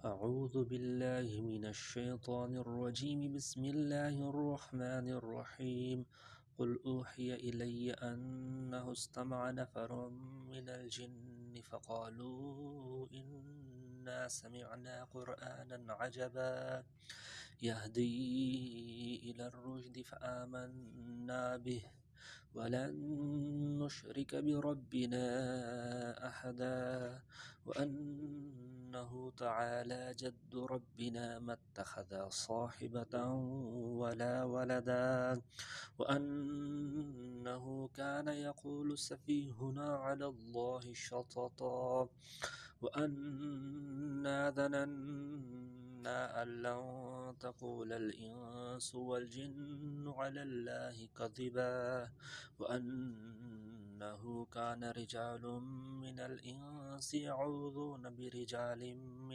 أعوذ بالله من الشيطان الرجيم. بسم الله الرحمن الرحيم. قل أوحي إلي أنه استمع نفر من الجن فقالوا إنا سمعنا قرآنا عجبا يهدي إلى الرشد فآمنا به ولن نشرك بربنا أحدا وأنه تعالى جد ربنا ما اتخذ صاحبة ولا ولدا وأنه كان يقول سفيهنا على الله شططا وأنا ظننا أن لن تقول الإنس والجن على الله كذبا وأنه كان رجال من الإنس يعوذون برجال من